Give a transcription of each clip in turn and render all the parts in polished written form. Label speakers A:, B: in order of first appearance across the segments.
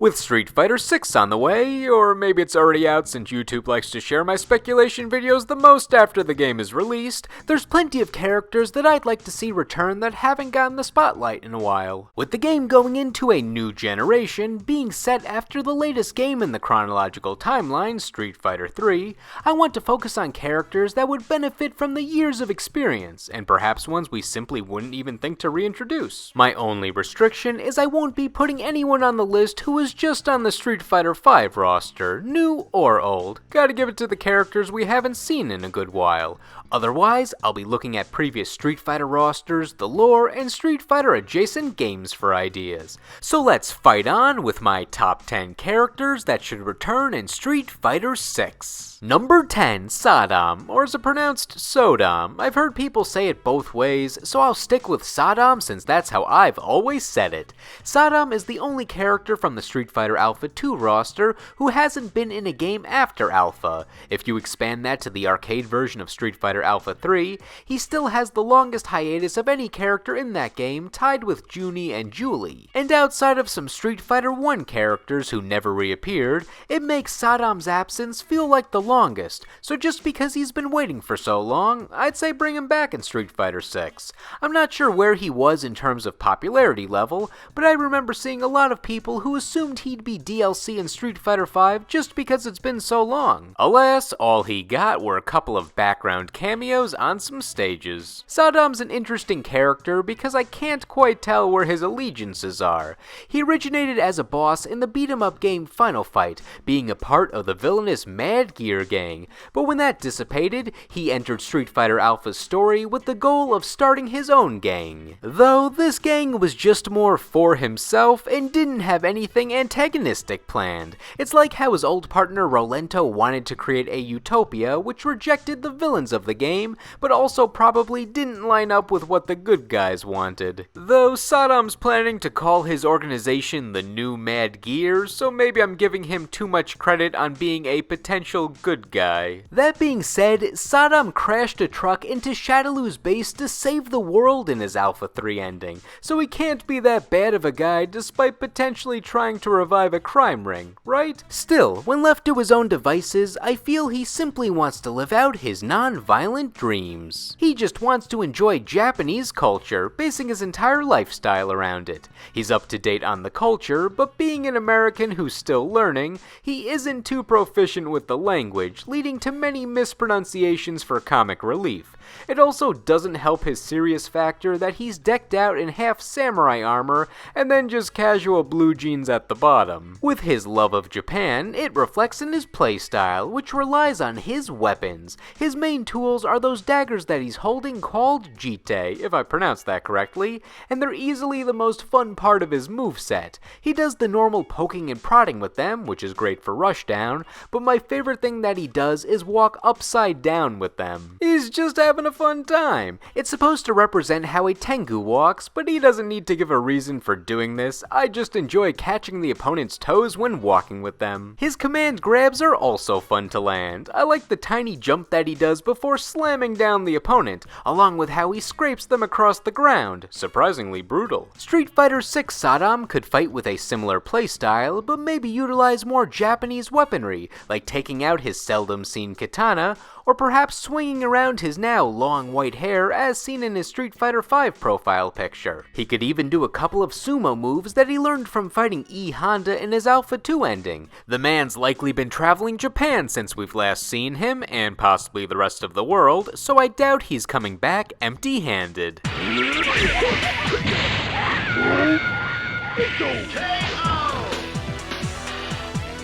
A: With Street Fighter 6 on the way, or maybe it's already out since YouTube likes to share my speculation videos the most after the game is released, there's plenty of characters that I'd like to see return that haven't gotten the spotlight in a while. With the game going into a new generation, being set after the latest game in the chronological timeline, Street Fighter 3, I want to focus on characters that would benefit from the years of experience, and perhaps ones we simply wouldn't even think to reintroduce. My only restriction is I won't be putting anyone on the list who is just on the Street Fighter 5 roster, new or old. Gotta give it to the characters we haven't seen in a good while. Otherwise, I'll be looking at previous Street Fighter rosters, the lore, and Street Fighter adjacent games for ideas. So let's fight on with my top 10 characters that should return in Street Fighter 6. Number 10, Saddam, or is it pronounced Sodom? I've heard people say it both ways, so I'll stick with Saddam since that's how I've always said it. Saddam is the only character from the Street Fighter Alpha 2 roster who hasn't been in a game after Alpha. If you expand that to the arcade version of Street Fighter Alpha 3, he still has the longest hiatus of any character in that game, tied with Junie and Julie. And outside of some Street Fighter 1 characters who never reappeared, it makes Saddam's absence feel like the longest, so just because he's been waiting for so long, I'd say bring him back in Street Fighter 6. I'm not sure where he was in terms of popularity level, but I remember seeing a lot of people who assumed he'd be DLC in Street Fighter 5 just because it's been so long. Alas, all he got were a couple of background cameos on some stages. Saddam's an interesting character because I can't quite tell where his allegiances are. He originated as a boss in the beat-em-up game Final Fight, being a part of the villainous Mad Gear gang, but when that dissipated, he entered Street Fighter Alpha's story with the goal of starting his own gang. Though this gang was just more for himself and didn't have anything antagonistic planned. It's like how his old partner Rolento wanted to create a utopia which rejected the villains of the game, but also probably didn't line up with what the good guys wanted. Though Saddam's planning to call his organization the New Mad Gear, so maybe I'm giving him too much credit on being a potential good guy. That being said, Saddam crashed a truck into Shadaloo's base to save the world in his Alpha 3 ending, so he can't be that bad of a guy despite potentially trying to revive a crime ring, right? Still, when left to his own devices, I feel he simply wants to live out his non-violent dreams. He just wants to enjoy Japanese culture, basing his entire lifestyle around it. He's up to date on the culture, but being an American who's still learning, he isn't too proficient with the language, leading to many mispronunciations for comic relief. It also doesn't help his serious factor that he's decked out in half samurai armor and then just casual blue jeans at the bottom. With his love of Japan, it reflects in his playstyle, which relies on his weapons. His main tools are those daggers that he's holding called Jite, if I pronounced that correctly, and they're easily the most fun part of his moveset. He does the normal poking and prodding with them, which is great for rushdown, but my favorite thing that he does is walk upside down with them. He's just having a fun time. It's supposed to represent how a Tengu walks, but he doesn't need to give a reason for doing this. I just enjoy catching the opponent's toes when walking with them. His command grabs are also fun to land. I like the tiny jump that he does before slamming down the opponent, along with how he scrapes them across the ground. Surprisingly brutal. Street Fighter 6 Saddam could fight with a similar playstyle, but maybe utilize more Japanese weaponry, like taking out his seldom seen katana, or perhaps swinging around his now long white hair as seen in his Street Fighter 5 profile picture. He could even do a couple of sumo moves that he learned from fighting E Honda in his Alpha 2 ending. The man's likely been traveling Japan since we've last seen him, and possibly the rest of the world, so I doubt he's coming back empty-handed.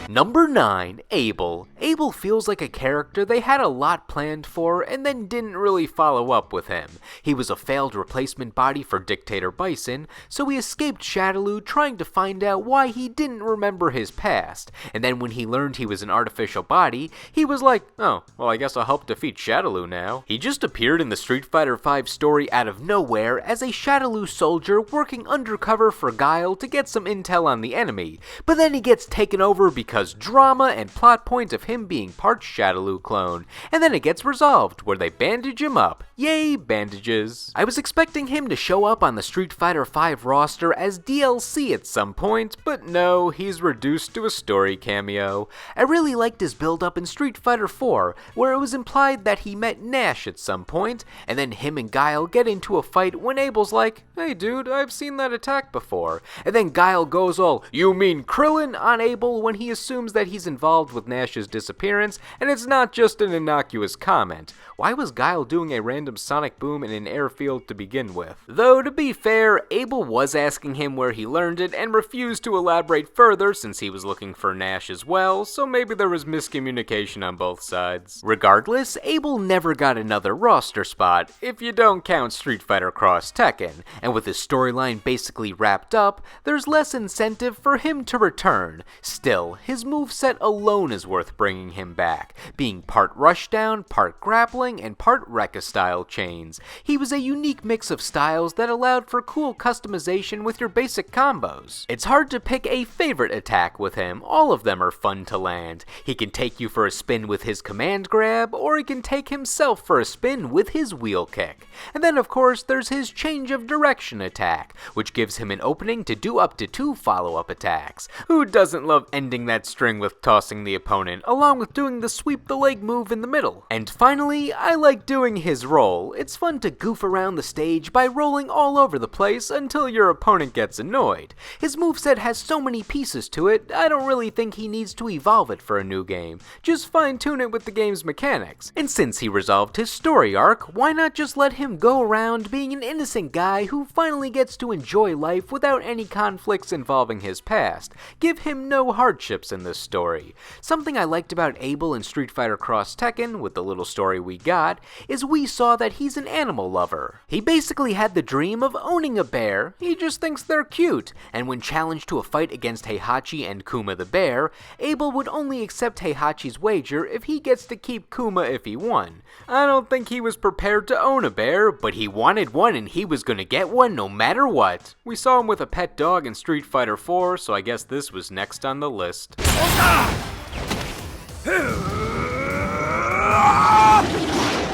A: Number 9, Abel. Abel feels like a character they had a lot planned for and then didn't really follow up with him. He was a failed replacement body for Dictator Bison, so he escaped Shadaloo trying to find out why he didn't remember his past, and then when he learned he was an artificial body, he was like, oh, well I guess I'll help defeat Shadaloo now. He just appeared in the Street Fighter 5 story out of nowhere as a Shadaloo soldier working undercover for Guile to get some intel on the enemy, but then he gets taken over because because drama and plot point of him being part Shadaloo clone, and then it gets resolved where they bandage him up. Yay, bandages. I was expecting him to show up on the Street Fighter V roster as DLC at some point, but no, he's reduced to a story cameo. I really liked his build up in Street Fighter IV, where it was implied that he met Nash at some point, and then him and Guile get into a fight when Abel's like, "Hey dude, I've seen that attack before," and then Guile goes all, "You mean Krillin?" on Abel when he assumes that he's involved with Nash's disappearance, and it's not just an innocuous comment. Why was Guile doing a random sonic boom in an airfield to begin with? Though, to be fair, Abel was asking him where he learned it and refused to elaborate further since he was looking for Nash as well, so maybe there was miscommunication on both sides. Regardless, Abel never got another roster spot, if you don't count Street Fighter Cross Tekken, and with his storyline basically wrapped up, there's less incentive for him to return. Still, his moveset alone is worth bringing him back, being part rushdown, part grappling, and part Rekka style chains. He was a unique mix of styles that allowed for cool customization with your basic combos. It's hard to pick a favorite attack with him, all of them are fun to land. He can take you for a spin with his command grab, or he can take himself for a spin with his wheel kick. And then of course there's his change of direction attack, which gives him an opening to do up to 2 follow-up attacks. Who doesn't love ending that string with tossing the opponent, along with doing the sweep the leg move in the middle? And finally, I like doing his roll. It's fun to goof around the stage by rolling all over the place until your opponent gets annoyed. His moveset has so many pieces to it, I don't really think he needs to evolve it for a new game. Just fine-tune it with the game's mechanics. And since he resolved his story arc, why not just let him go around being an innocent guy who finally gets to enjoy life without any conflicts involving his past? Give him no hardships in this story. Something I liked about Abel in Street Fighter Cross Tekken, with the little story we got, is we saw that he's an animal lover. He basically had the dream of owning a bear, he just thinks they're cute, and when challenged to a fight against Heihachi and Kuma the bear, Abel would only accept Heihachi's wager if he gets to keep Kuma if he won. I don't think he was prepared to own a bear, but he wanted one and he was gonna get one no matter what. We saw him with a pet dog in Street Fighter IV, so I guess this was next on the list.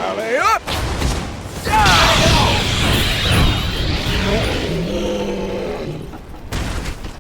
B: Alley up!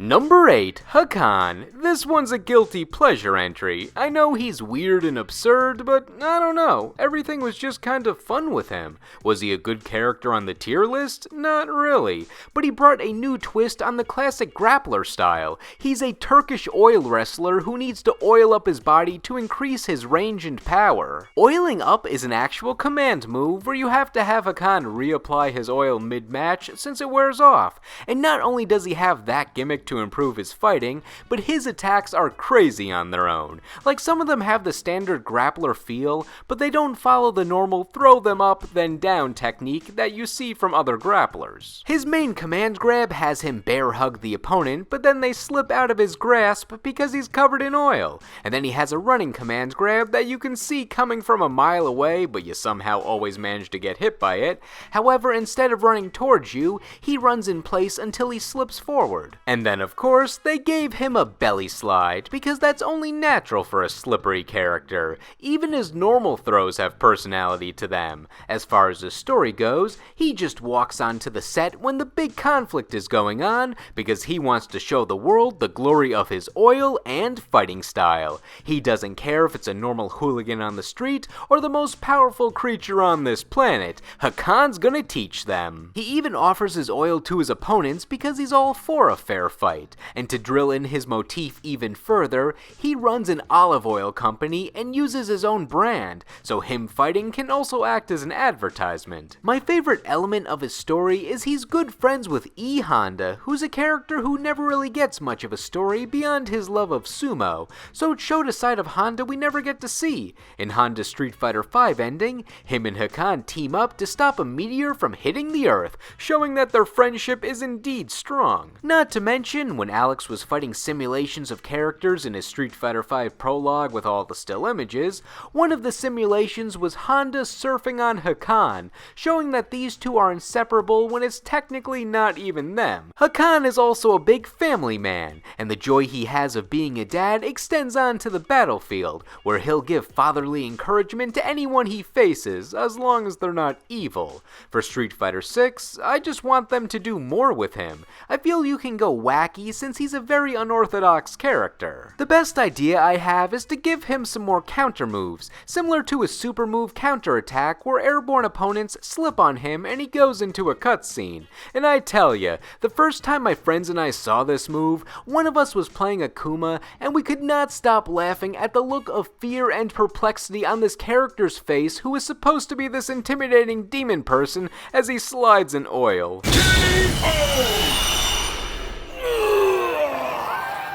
A: Number 8, Hakan. This one's a guilty pleasure entry. I know he's weird and absurd, but I don't know. Everything was just kind of fun with him. Was he a good character on the tier list? Not really. But he brought a new twist on the classic grappler style. He's a Turkish oil wrestler who needs to oil up his body to increase his range and power. Oiling up is an actual command move where you have to have Hakan reapply his oil mid-match since it wears off. And not only does he have that gimmick to improve his fighting, but his attacks are crazy on their own. Like, some of them have the standard grappler feel, but they don't follow the normal throw them up then down technique that you see from other grapplers. His main command grab has him bear hug the opponent, but then they slip out of his grasp because he's covered in oil. And then he has a running command grab that you can see coming from a mile away, but you somehow always manage to get hit by it. However, instead of running towards you, he runs in place until he slips forward. And then of course, they gave him a belly slide, because that's only natural for a slippery character. Even his normal throws have personality to them. As far as his story goes, he just walks onto the set when the big conflict is going on, because he wants to show the world the glory of his oil and fighting style. He doesn't care if it's a normal hooligan on the street, or the most powerful creature on this planet. Hakan's gonna teach them. He even offers his oil to his opponents because he's all for a fair fight. And to drill in his motif even further, he runs an olive oil company and uses his own brand, so him fighting can also act as an advertisement. My favorite element of his story is he's good friends with E Honda, who's a character who never really gets much of a story beyond his love of sumo, so it showed a side of Honda we never get to see. In Honda's Street Fighter V ending, him and Hakan team up to stop a meteor from hitting the Earth, showing that their friendship is indeed strong. Not to mention, imagine when Alex was fighting simulations of characters in his Street Fighter V prologue with all the still images, one of the simulations was Honda surfing on Hakan, showing that these two are inseparable when it's technically not even them. Hakan is also a big family man, and the joy he has of being a dad extends on to the battlefield, where he'll give fatherly encouragement to anyone he faces, as long as they're not evil. For Street Fighter 6, I just want them to do more with him. I feel you can go wacky since he's a very unorthodox character. The best idea I have is to give him some more counter moves, similar to a super move counterattack where airborne opponents slip on him and he goes into a cutscene. And I tell ya, the first time my friends and I saw this move, one of us was playing Akuma and we could not stop laughing at the look of fear and perplexity on this character's face who is supposed to be this intimidating demon person as he slides in oil.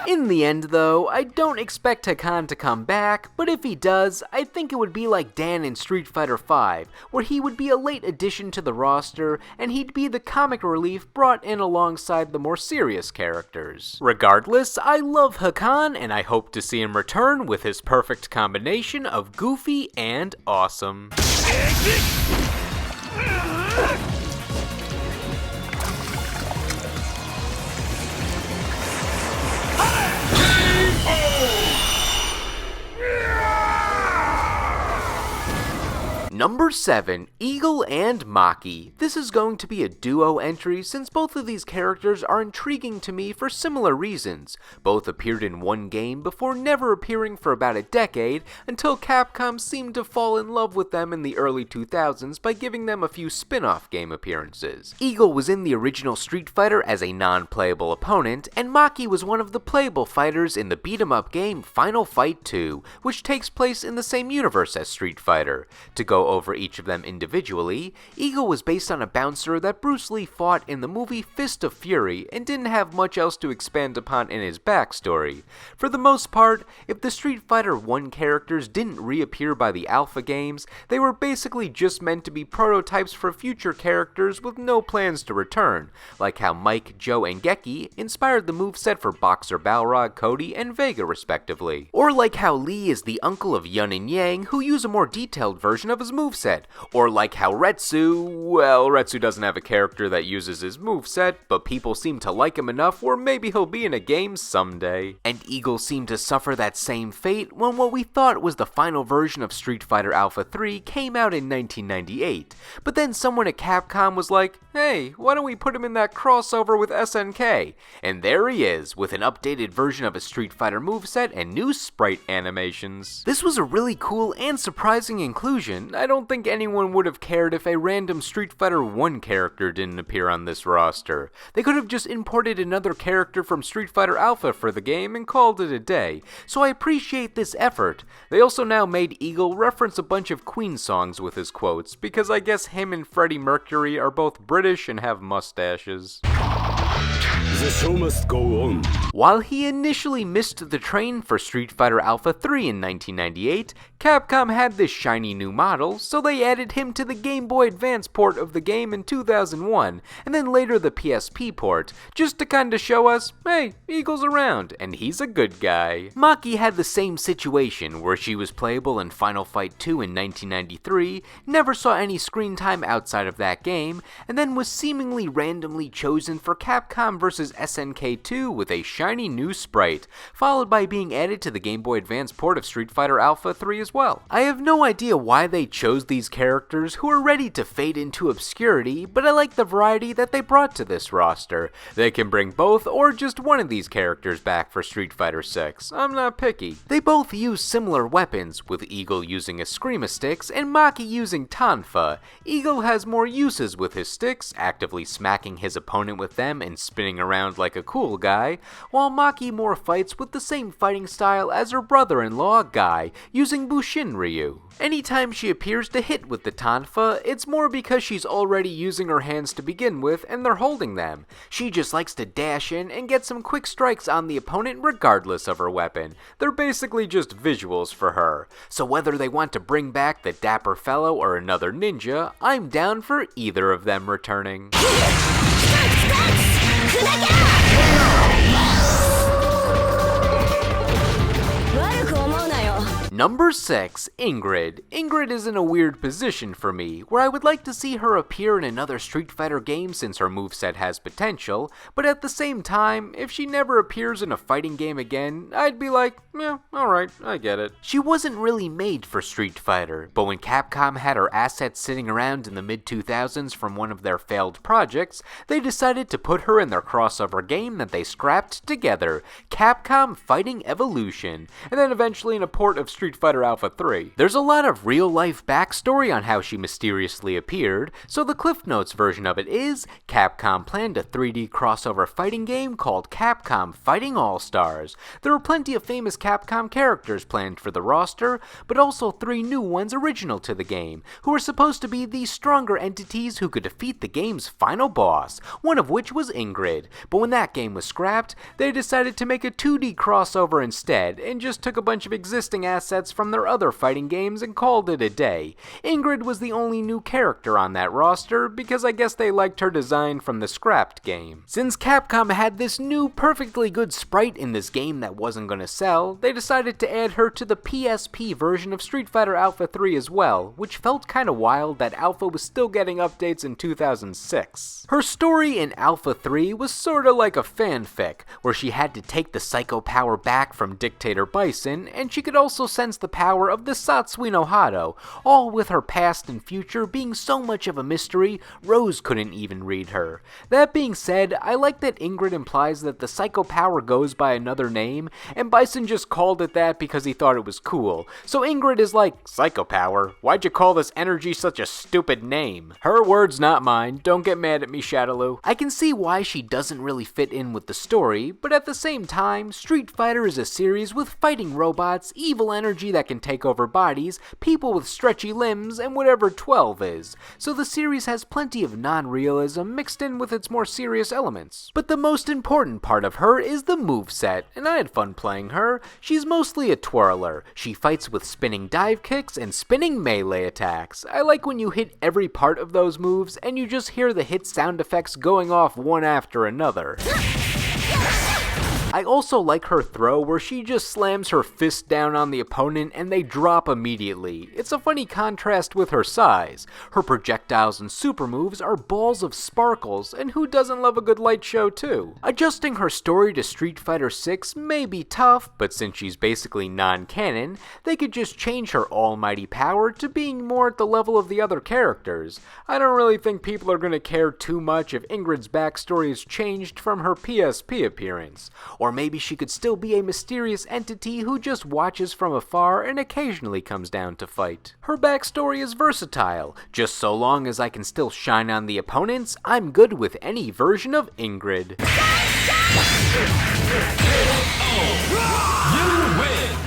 A: In the end though, I don't expect Hakan to come back, but if he does, I think it would be like Dan in Street Fighter V, where he would be a late addition to the roster, and he'd be the comic relief brought in alongside the more serious characters. Regardless, I love Hakan, and I hope to see him return with his perfect combination of goofy and awesome. Number 7, Eagle and Maki. This is going to be a duo entry since both of these characters are intriguing to me for similar reasons. Both appeared in one game before never appearing for about a decade until Capcom seemed to fall in love with them in the early 2000s by giving them a few spin-off game appearances. Eagle was in the original Street Fighter as a non-playable opponent, and Maki was one of the playable fighters in the beat-em-up game Final Fight 2, which takes place in the same universe as Street Fighter. To go over each of them individually, Eagle was based on a bouncer that Bruce Lee fought in the movie Fist of Fury and didn't have much else to expand upon in his backstory. For the most part, if the Street Fighter 1 characters didn't reappear by the Alpha games, they were basically just meant to be prototypes for future characters with no plans to return, like how Mike, Joe, and Geki inspired the moveset for Boxer Balrog, Cody, and Vega respectively. Or like how Lee is the uncle of Yun and Yang who use a more detailed version of his moveset, or like how Retsu doesn't have a character that uses his moveset, but people seem to like him enough where maybe he'll be in a game someday. And Eagle seemed to suffer that same fate when what we thought was the final version of Street Fighter Alpha 3 came out in 1998, but then someone at Capcom was like, hey, why don't we put him in that crossover with SNK? And there he is, with an updated version of his Street Fighter moveset and new sprite animations. This was a really cool and surprising inclusion. I don't think anyone would have cared if a random Street Fighter 1 character didn't appear on this roster. They could have just imported another character from Street Fighter Alpha for the game and called it a day, so I appreciate this effort. They also now made Eagle reference a bunch of Queen songs with his quotes, because I guess him and Freddie Mercury are both British and have mustaches.
B: The show must go on.
A: While he initially missed the train for Street Fighter Alpha 3 in 1998, Capcom had this shiny new model, so they added him to the Game Boy Advance port of the game in 2001, and then later the PSP port, just to kinda show us, hey, Eagle's around, and he's a good guy. Maki had the same situation, where she was playable in Final Fight 2 in 1993, never saw any screen time outside of that game, and then was seemingly randomly chosen for Capcom vs SNK 2 with a shiny new sprite, followed by being added to the Game Boy Advance port of Street Fighter Alpha 3 as well. I have no idea why they chose these characters who are ready to fade into obscurity, but I like the variety that they brought to this roster. They can bring both or just one of these characters back for Street Fighter 6. I'm not picky. They both use similar weapons, with Eagle using Eskrima sticks and Maki using Tonfa. Eagle has more uses with his sticks, actively smacking his opponent with them and spinning around like a cool guy, while Maki more fights with the same fighting style as her brother-in-law, Guy, using Bushin Ryu. Anytime she appears to hit with the Tonfa, it's more because she's already using her hands to begin with and they're holding them. She just likes to dash in and get some quick strikes on the opponent regardless of her weapon. They're basically just visuals for her. So whether they want to bring back the dapper fellow or another ninja, I'm down for either of them returning. Number 6, Ingrid. Ingrid is in a weird position for me, where I would like to see her appear in another Street Fighter game since her moveset has potential, but at the same time, if she never appears in a fighting game again, I'd be like, yeah, alright, I get it. She wasn't really made for Street Fighter, but when Capcom had her assets sitting around in the mid-2000s from one of their failed projects, they decided to put her in their crossover game that they scrapped together, Capcom Fighting Evolution, and then eventually in a port of Street Fighter Alpha 3. There's a lot of real-life backstory on how she mysteriously appeared, so the Cliff Notes version of it is, Capcom planned a 3D crossover fighting game called Capcom Fighting All-Stars. There were plenty of famous Capcom characters planned for the roster, but also 3 new ones original to the game, who were supposed to be the stronger entities who could defeat the game's final boss, one of which was Ingrid. But when that game was scrapped, they decided to make a 2D crossover instead, and just took a bunch of existing assets from their other fighting games and called it a day. Ingrid was the only new character on that roster, because I guess they liked her design from the scrapped game. Since Capcom had this new perfectly good sprite in this game that wasn't gonna sell, they decided to add her to the PSP version of Street Fighter Alpha 3 as well, which felt kinda wild that Alpha was still getting updates in 2006. Her story in Alpha 3 was sorta like a fanfic, where she had to take the psycho power back from Dictator Bison, and she could also sense the power of the Satsui no Hado, all with her past and future being so much of a mystery, Rose couldn't even read her. That being said, I like that Ingrid implies that the psycho power goes by another name, and Bison just called it that because he thought it was cool. So Ingrid is like, psycho power? Why'd you call this energy such a stupid name? Her words, not mine. Don't get mad at me, Shadaloo. I can see why she doesn't really fit in with the story, but at the same time, Street Fighter is a series with fighting robots, evil energy that can take over bodies, people with stretchy limbs, and whatever 12 is. So the series has plenty of non-realism mixed in with its more serious elements. But the most important part of her is the moveset, and I had fun playing her. She's mostly a twirler. She fights with spinning dive kicks and spinning melee attacks. I like when you hit every part of those moves and you just hear the hit sound effects going off one after another. I also like her throw where she just slams her fist down on the opponent and they drop immediately. It's a funny contrast with her size. Her projectiles and super moves are balls of sparkles, and who doesn't love a good light show too? Adjusting her story to Street Fighter 6 may be tough, but since she's basically non-canon, they could just change her almighty power to being more at the level of the other characters. I don't really think people are gonna care too much if Ingrid's backstory is changed from her PSP appearance. Or maybe she could still be a mysterious entity who just watches from afar and occasionally comes down to fight. Her backstory is versatile. Just so long as I can still shine on the opponents, I'm good with any version of Ingrid.
B: You win!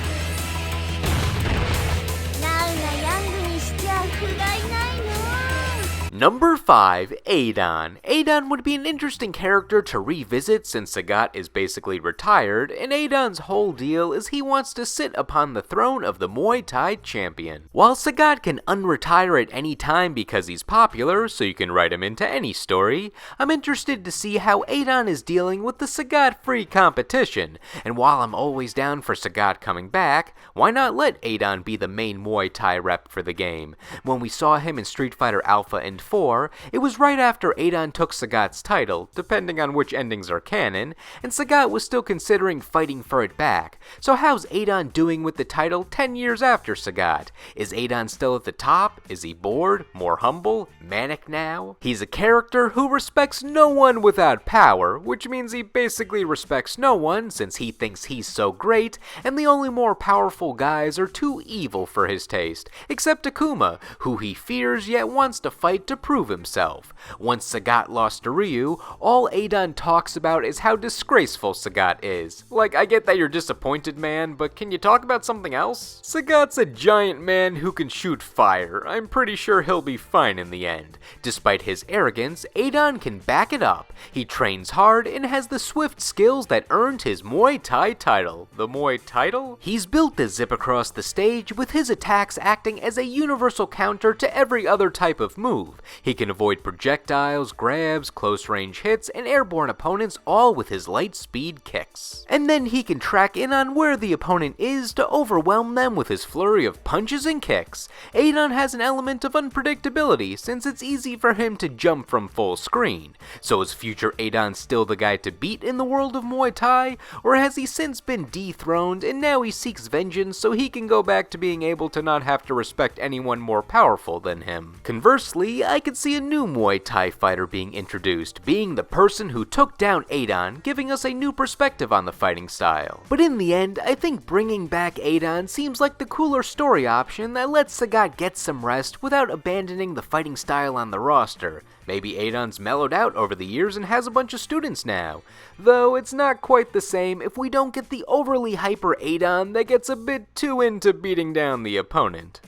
A: Number 5, Adon. Adon would be an interesting character to revisit since Sagat is basically retired, and Adon's whole deal is he wants to sit upon the throne of the Muay Thai champion. While Sagat can unretire at any time because he's popular, so you can write him into any story, I'm interested to see how Adon is dealing with the Sagat-free competition, and while I'm always down for Sagat coming back, why not let Adon be the main Muay Thai rep for the game? When we saw him in Street Fighter Alpha and 4, it was right after Adon took Sagat's title, depending on which endings are canon, and Sagat was still considering fighting for it back. So how's Adon doing with the title 10 years after Sagat? Is Adon still at the top? Is he bored? More humble? Manic now? He's a character who respects no one without power, which means he basically respects no one since he thinks he's so great, and the only more powerful guys are too evil for his taste, except Akuma, who he fears yet wants to fight to prove himself. Once Sagat lost to Ryu, all Adon talks about is how disgraceful Sagat is. Like, I get that you're disappointed, man, but can you talk about something else? Sagat's a giant man who can shoot fire. I'm pretty sure he'll be fine in the end. Despite his arrogance, Adon can back it up. He trains hard and has the swift skills that earned his Muay Thai title. The Muay title? He's built to zip across the stage with his attacks acting as a universal counter to every other type of move. He can avoid projectiles, grabs, close-range hits, and airborne opponents all with his light speed kicks. And then he can track in on where the opponent is to overwhelm them with his flurry of punches and kicks. Adon has an element of unpredictability since it's easy for him to jump from full screen. So is future Adon still the guy to beat in the world of Muay Thai, or has he since been dethroned and now he seeks vengeance so he can go back to being able to not have to respect anyone more powerful than him? Conversely, I could see a new Muay Thai fighter being introduced, being the person who took down Adon, giving us a new perspective on the fighting style. But in the end, I think bringing back Adon seems like the cooler story option that lets Sagat get some rest without abandoning the fighting style on the roster. Maybe Adon's mellowed out over the years and has a bunch of students now. Though it's not quite the same if we don't get the overly hyper Adon that gets a bit too into beating down the opponent.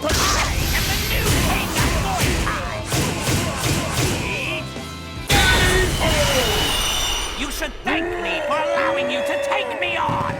C: You should thank me for allowing you to take me on!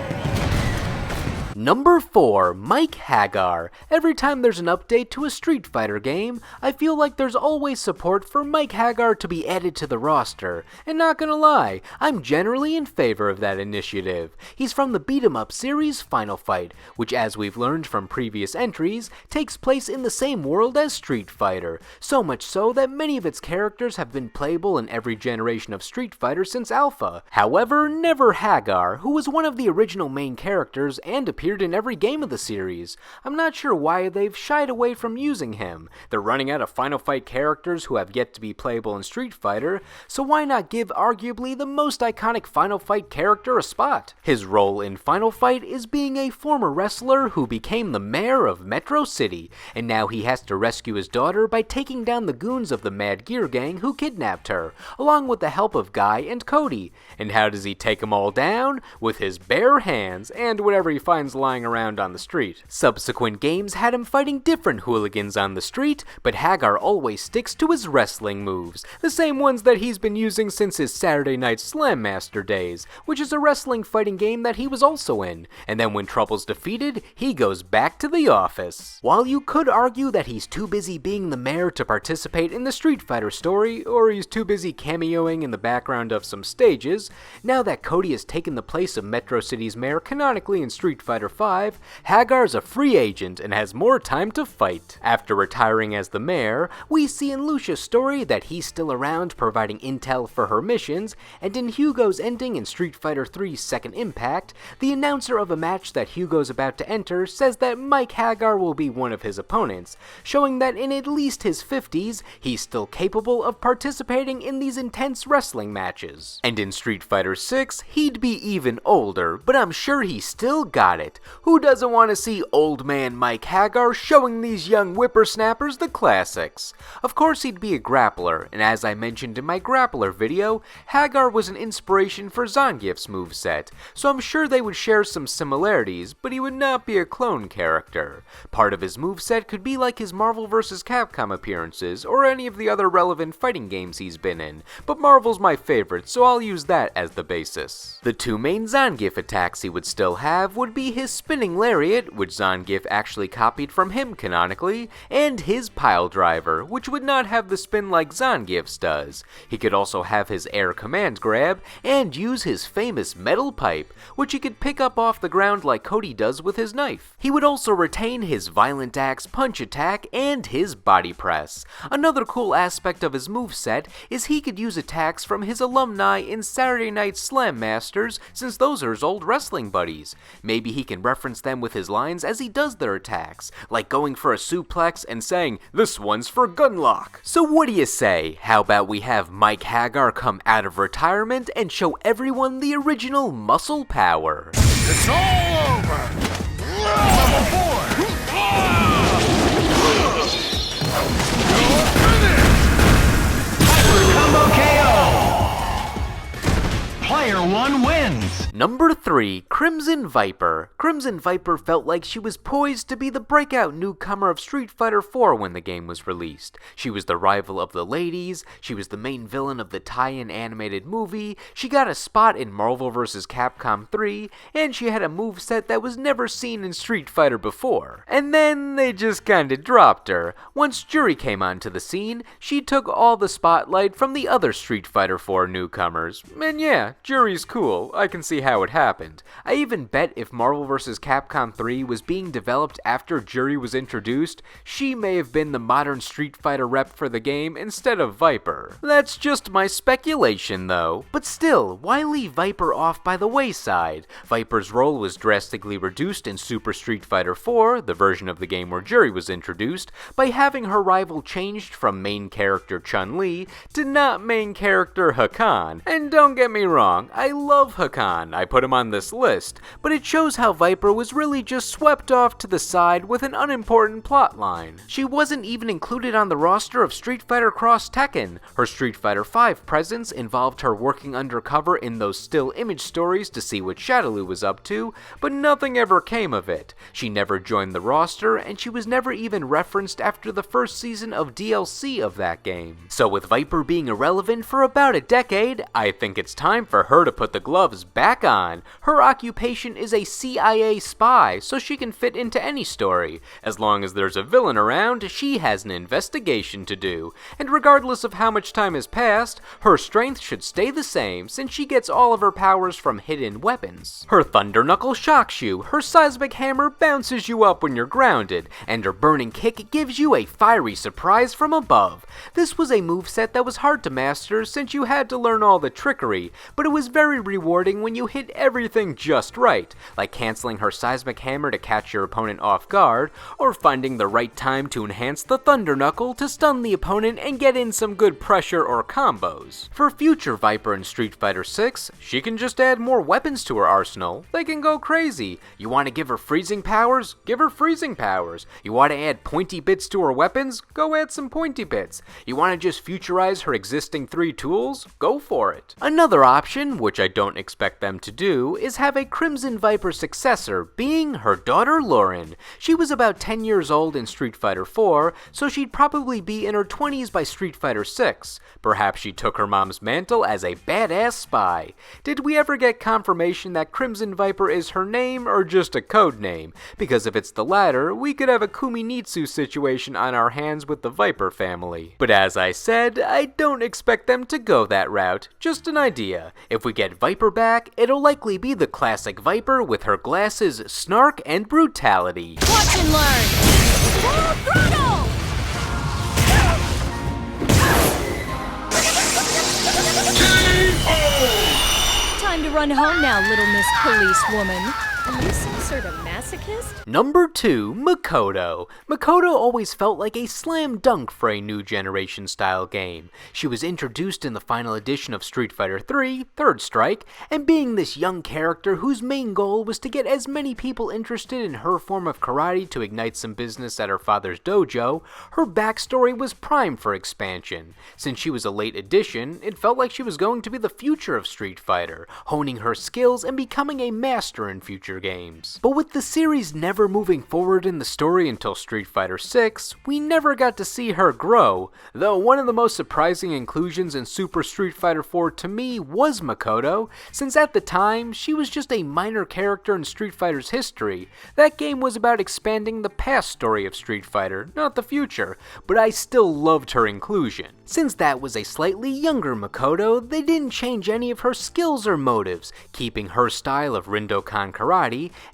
A: Number 4, Mike Hagar. Every time there's an update to a Street Fighter game, I feel like there's always support for Mike Hagar to be added to the roster. And not gonna lie, I'm generally in favor of that initiative. He's from the beat-em-up series Final Fight, which as we've learned from previous entries, takes place in the same world as Street Fighter. So much so that many of its characters have been playable in every generation of Street Fighter since Alpha. However, never Hagar, who was one of the original main characters and appeared in every game of the series. I'm not sure why they've shied away from using him. They're running out of Final Fight characters who have yet to be playable in Street Fighter, so why not give arguably the most iconic Final Fight character a spot? His role in Final Fight is being a former wrestler who became the mayor of Metro City, and now he has to rescue his daughter by taking down the goons of the Mad Gear Gang who kidnapped her, along with the help of Guy and Cody. And how does he take them all down? With his bare hands and whatever he finds lying around on the street. Subsequent games had him fighting different hooligans on the street, but Hagar always sticks to his wrestling moves, the same ones that he's been using since his Saturday Night Slam Master days, which is a wrestling fighting game that he was also in, and then when trouble's defeated, he goes back to the office. While you could argue that he's too busy being the mayor to participate in the Street Fighter story, or he's too busy cameoing in the background of some stages, now that Cody has taken the place of Metro City's mayor canonically in Street Fighter V, Hagar's a free agent and has more time to fight. After retiring as the mayor, we see in Lucia's story that he's still around providing intel for her missions, and in Hugo's ending in Street Fighter III's Second Impact, the announcer of a match that Hugo's about to enter says that Mike Hagar will be one of his opponents, showing that in at least his 50s, he's still capable of participating in these intense wrestling matches. And in Street Fighter VI, he'd be even older, but I'm sure he still got it. Who doesn't want to see old man Mike Hagar showing these young whippersnappers the classics? Of course he'd be a grappler, and as I mentioned in my grappler video, Hagar was an inspiration for Zangief's moveset, so I'm sure they would share some similarities, but he would not be a clone character. Part of his moveset could be like his Marvel vs. Capcom appearances, or any of the other relevant fighting games he's been in, but Marvel's my favorite, so I'll use that as the basis. The two main Zangief attacks he would still have would be his spinning lariat, which Zangief actually copied from him canonically, and his pile driver, which would not have the spin like Zangief's does. He could also have his air command grab, and use his famous metal pipe, which he could pick up off the ground like Cody does with his knife. He would also retain his violent axe punch attack and his body press. Another cool aspect of his moveset is he could use attacks from his alumni in Saturday Night Slam Masters, since those are his old wrestling buddies. Maybe he can reference them with his lines as he does their attacks, like going for a suplex and saying, "This one's for Gunlock." So what do you say? How about we have Mike Hagar come out of retirement and show everyone the original muscle power?
B: It's all over! Level 4!
D: Combo KO! Player 1 wins!
A: Number 3, Crimson Viper. Crimson Viper felt like she was poised to be the breakout newcomer of Street Fighter IV when the game was released. She was the rival of the ladies, she was the main villain of the tie-in animated movie, she got a spot in Marvel vs. Capcom 3, and she had a moveset that was never seen in Street Fighter before. And then they just kinda dropped her. Once Juri came onto the scene, she took all the spotlight from the other Street Fighter IV newcomers. And yeah, Juri's cool, I can see how it happened. I even bet if Marvel vs. Capcom 3 was being developed after Juri was introduced, she may have been the modern Street Fighter rep for the game instead of Viper. That's just my speculation though. But still, why leave Viper off by the wayside? Viper's role was drastically reduced in Super Street Fighter IV, the version of the game where Juri was introduced, by having her rival changed from main character Chun-Li to not main character Hakan. And don't get me wrong, I love Hakan, I put him on this list, but it shows how Viper was really just swept off to the side with an unimportant plotline. She wasn't even included on the roster of Street Fighter Cross Tekken. Her Street Fighter V presence involved her working undercover in those still image stories to see what Shadaloo was up to, but nothing ever came of it. She never joined the roster, and she was never even referenced after the first season of DLC of that game. So with Viper being irrelevant for about a decade, I think it's time for her to put the gloves back on. Her occupation is a CIA spy, so she can fit into any story. As long as there's a villain around, she has an investigation to do. And regardless of how much time has passed, her strength should stay the same since she gets all of her powers from hidden weapons. Her Thunder Knuckle shocks you, her Seismic Hammer bounces you up when you're grounded, and her Burning Kick gives you a fiery surprise from above. This was a moveset that was hard to master since you had to learn all the trickery, but it was very rewarding when you hit everything just right, like canceling her Seismic Hammer to catch your opponent off guard, or finding the right time to enhance the Thunder Knuckle to stun the opponent and get in some good pressure or combos. For future Viper in Street Fighter 6, she can just add more weapons to her arsenal. They can go crazy. You want to give her freezing powers? Give her freezing powers. You want to add pointy bits to her weapons? Go add some pointy bits. You want to just futurize her existing 3 tools? Go for it. Another option, which I don't expect them to do, is have a Crimson Viper successor, being her daughter Lauren. She was about 10 years old in Street Fighter 4, so she'd probably be in her 20s by Street Fighter 6. Perhaps she took her mom's mantle as a badass spy. Did we ever get confirmation that Crimson Viper is her name or just a code name? Because if it's the latter, we could have a Kuminitsu situation on our hands with the Viper family. But as I said, I don't expect them to go that route, just an idea. If we get Viper back, it'll likely be the classic Viper with her glasses, snark, and brutality.
D: Watch and learn! Full throttle! Time to run home now, little Miss Policewoman. Are you some sort of masochist?
A: Number 2, Makoto. Makoto always felt like a slam dunk for a new generation style game. She was introduced in the final edition of Street Fighter 3, Third Strike, and being this young character whose main goal was to get as many people interested in her form of karate to ignite some business at her father's dojo, her backstory was prime for expansion. Since she was a late addition, it felt like she was going to be the future of Street Fighter, honing her skills and becoming a master in future games. But with the series never moving forward in the story until Street Fighter 6, we never got to see her grow, though one of the most surprising inclusions in Super Street Fighter 4 to me was Makoto, since at the time, she was just a minor character in Street Fighter's history. That game was about expanding the past story of Street Fighter, not the future, but I still loved her inclusion. Since that was a slightly younger Makoto, they didn't change any of her skills or motives, keeping her style of Rindokan karate,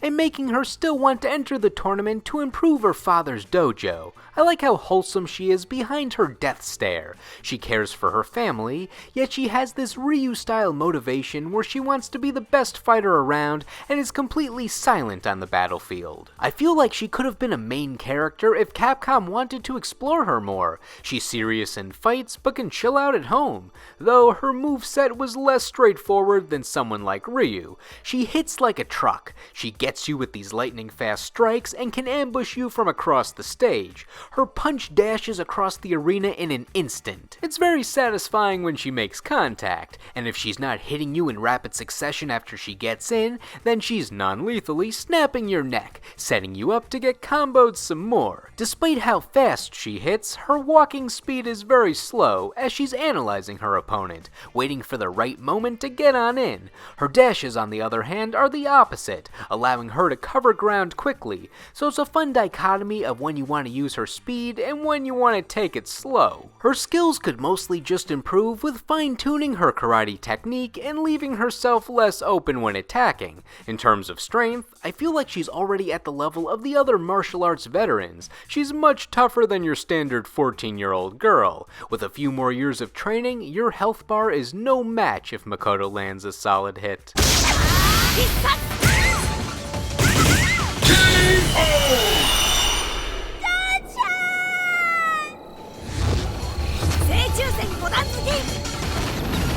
A: and making her still want to enter the tournament to improve her father's dojo. I like how wholesome she is behind her death stare. She cares for her family, yet she has this Ryu-style motivation where she wants to be the best fighter around and is completely silent on the battlefield. I feel like she could have been a main character if Capcom wanted to explore her more. She's serious in fights, fights but can chill out at home, though her moveset was less straightforward than someone like Ryu. She hits like a truck, she gets you with these lightning-fast strikes and can ambush you from across the stage. Her punch dashes across the arena in an instant. It's very satisfying when she makes contact, and if she's not hitting you in rapid succession after she gets in, then she's non-lethally snapping your neck, setting you up to get comboed some more. Despite how fast she hits, her walking speed is very slow as she's analyzing her opponent, waiting for the right moment to get on in. Her dashes, on the other hand, are the opposite, allowing her to cover ground quickly, so it's a fun dichotomy of when you want to use her speed and when you want to take it slow. Her skills could mostly just improve with fine-tuning her karate technique and leaving herself less open when attacking. In terms of strength, I feel like she's already at the level of the other martial arts veterans. She's much tougher than your standard 14-year-old girl. With a few more years of training, your health bar is no match if Makoto lands a solid hit.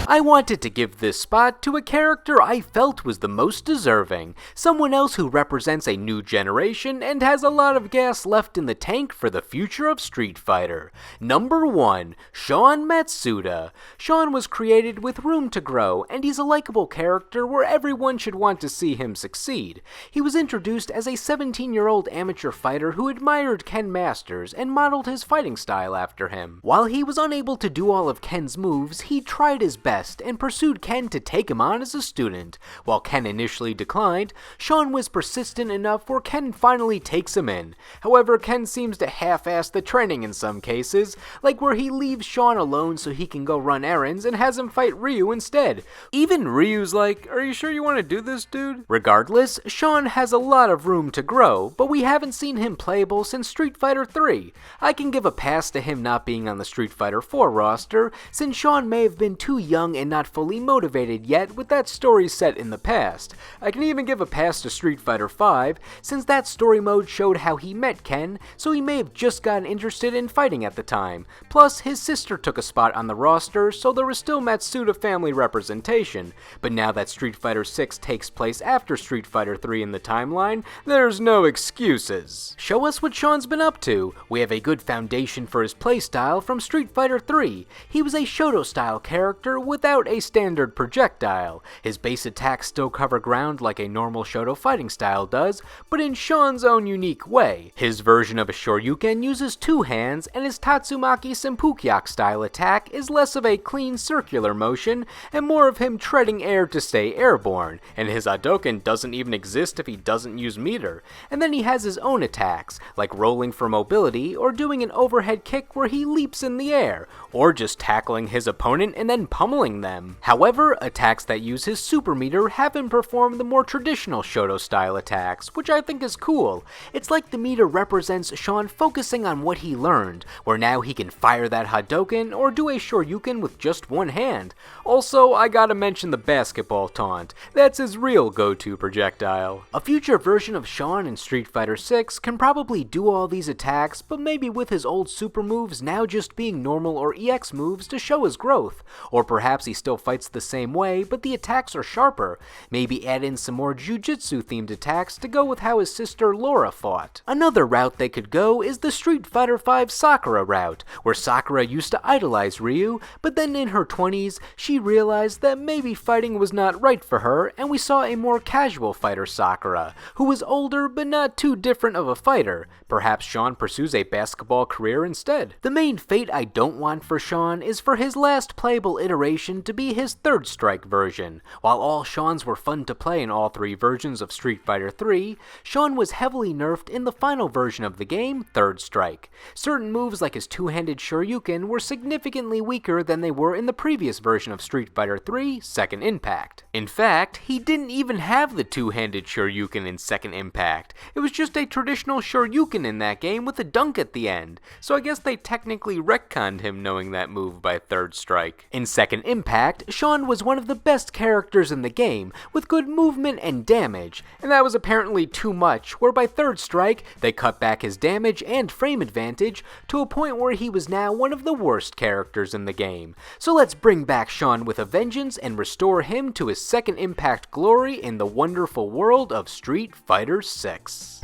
A: I wanted to give this spot to a character I felt was the most deserving, someone else who represents a new generation and has a lot of gas left in the tank for the future of Street Fighter. Number 1, Sean Matsuda. Sean was created with room to grow, and he's a likable character where everyone should want to see him succeed. He was introduced as a 17-year-old amateur fighter who admired Ken Masters and modeled his fighting style after him. While he was unable to do all of Ken's moves, he tried his best and pursued Ken to take him on as a student. While Ken initially declined, Sean was persistent enough where Ken finally takes him in. However, Ken seems to half-ass the training in some cases, like where he leaves Sean alone so he can go run errands and has him fight Ryu instead. Even Ryu's like, "Are you sure you want to do this, dude?" Regardless, Sean has a lot of room to grow, but we haven't seen him playable since Street Fighter 3. I can give a pass to him not being on the Street Fighter 4 roster, since Sean may have been too young and not fully motivated yet with that story set in the past. I can even give a pass to Street Fighter 5, since that story mode showed how he met Ken, so he may have just gotten interested in fighting at the time. Plus, his sister took a spot on the roster, so there was still Matsuda family representation. But now that Street Fighter 6 takes place after Street Fighter 3 in the timeline, there's no excuses. Show us what Sean's been up to. We have a good foundation for his playstyle from Street Fighter 3. He was a Shoto-style character without a standard projectile. His base attacks still cover ground like a normal Shoto fighting style does, but in Sean's own unique way. His version of a Shoryuken uses two hands, and his Tatsumaki Senpukyak style attack is less of a clean circular motion and more of him treading air to stay airborne, and his Hadouken doesn't even exist if he doesn't use meter. And then he has his own attacks, like rolling for mobility or doing an overhead kick where he leaps in the air, or just tackling his opponent and then pummeling them. However, attacks that use his super meter have him perform the more traditional Shoto style attacks, which I think is cool. It's like the meter represents Sean focusing on what he learned, where now he can fire that Hadouken or do a Shoryuken with just one hand. Also, I gotta mention the basketball taunt. That's his real go-to projectile. A future version of Sean in Street Fighter 6 can probably do all these attacks, but maybe with his old super moves now just being normal or EX moves to show his growth. Or perhaps he still fights the same way, but the attacks are sharper. Maybe add in some more jujitsu themed attacks to go with how his sister Laura fought. Another route they could go is the Street Fighter 5 Sakura route, where Sakura used to idolize Ryu, but then in her 20s, she realized that maybe fighting was not right for her, and we saw a more casual fighter Sakura, who was older but not too different of a fighter. Perhaps Sean pursues a basketball career instead. The main fate I don't want for Sean is for his last playable iteration to be his Third Strike version. While all Seans were fun to play in all three versions of Street Fighter 3, Sean was heavily nerfed in the final version of the game, Third Strike. Certain moves like his two-handed Shoryuken were significantly weaker than they were in the previous version of Street Fighter 3, Second Impact. In fact, he didn't even have the two-handed Shoryuken in Second Impact. It was just a traditional Shoryuken in that game with a dunk at the end, so I guess they technically retconned him knowing that move by Third Strike. In Second Impact, impact, Sean was one of the best characters in the game, with good movement and damage, and that was apparently too much, where by third strike, they cut back his damage and frame advantage to a point where he was now one of the worst characters in the game. So let's bring back Sean with a vengeance and restore him to his second impact glory in the wonderful world of Street Fighter 6.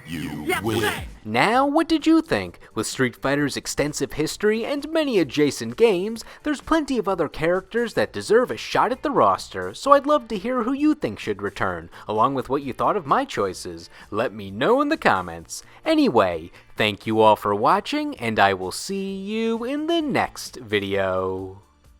B: You win.
A: Now, what did you think? With Street Fighter's extensive history and many adjacent games, there's plenty of other characters that deserve a shot at the roster, so I'd love to hear who you think should return, along with what you thought of my choices. Let me know in the comments. Anyway, thank you all for watching, and I will see you in the next video.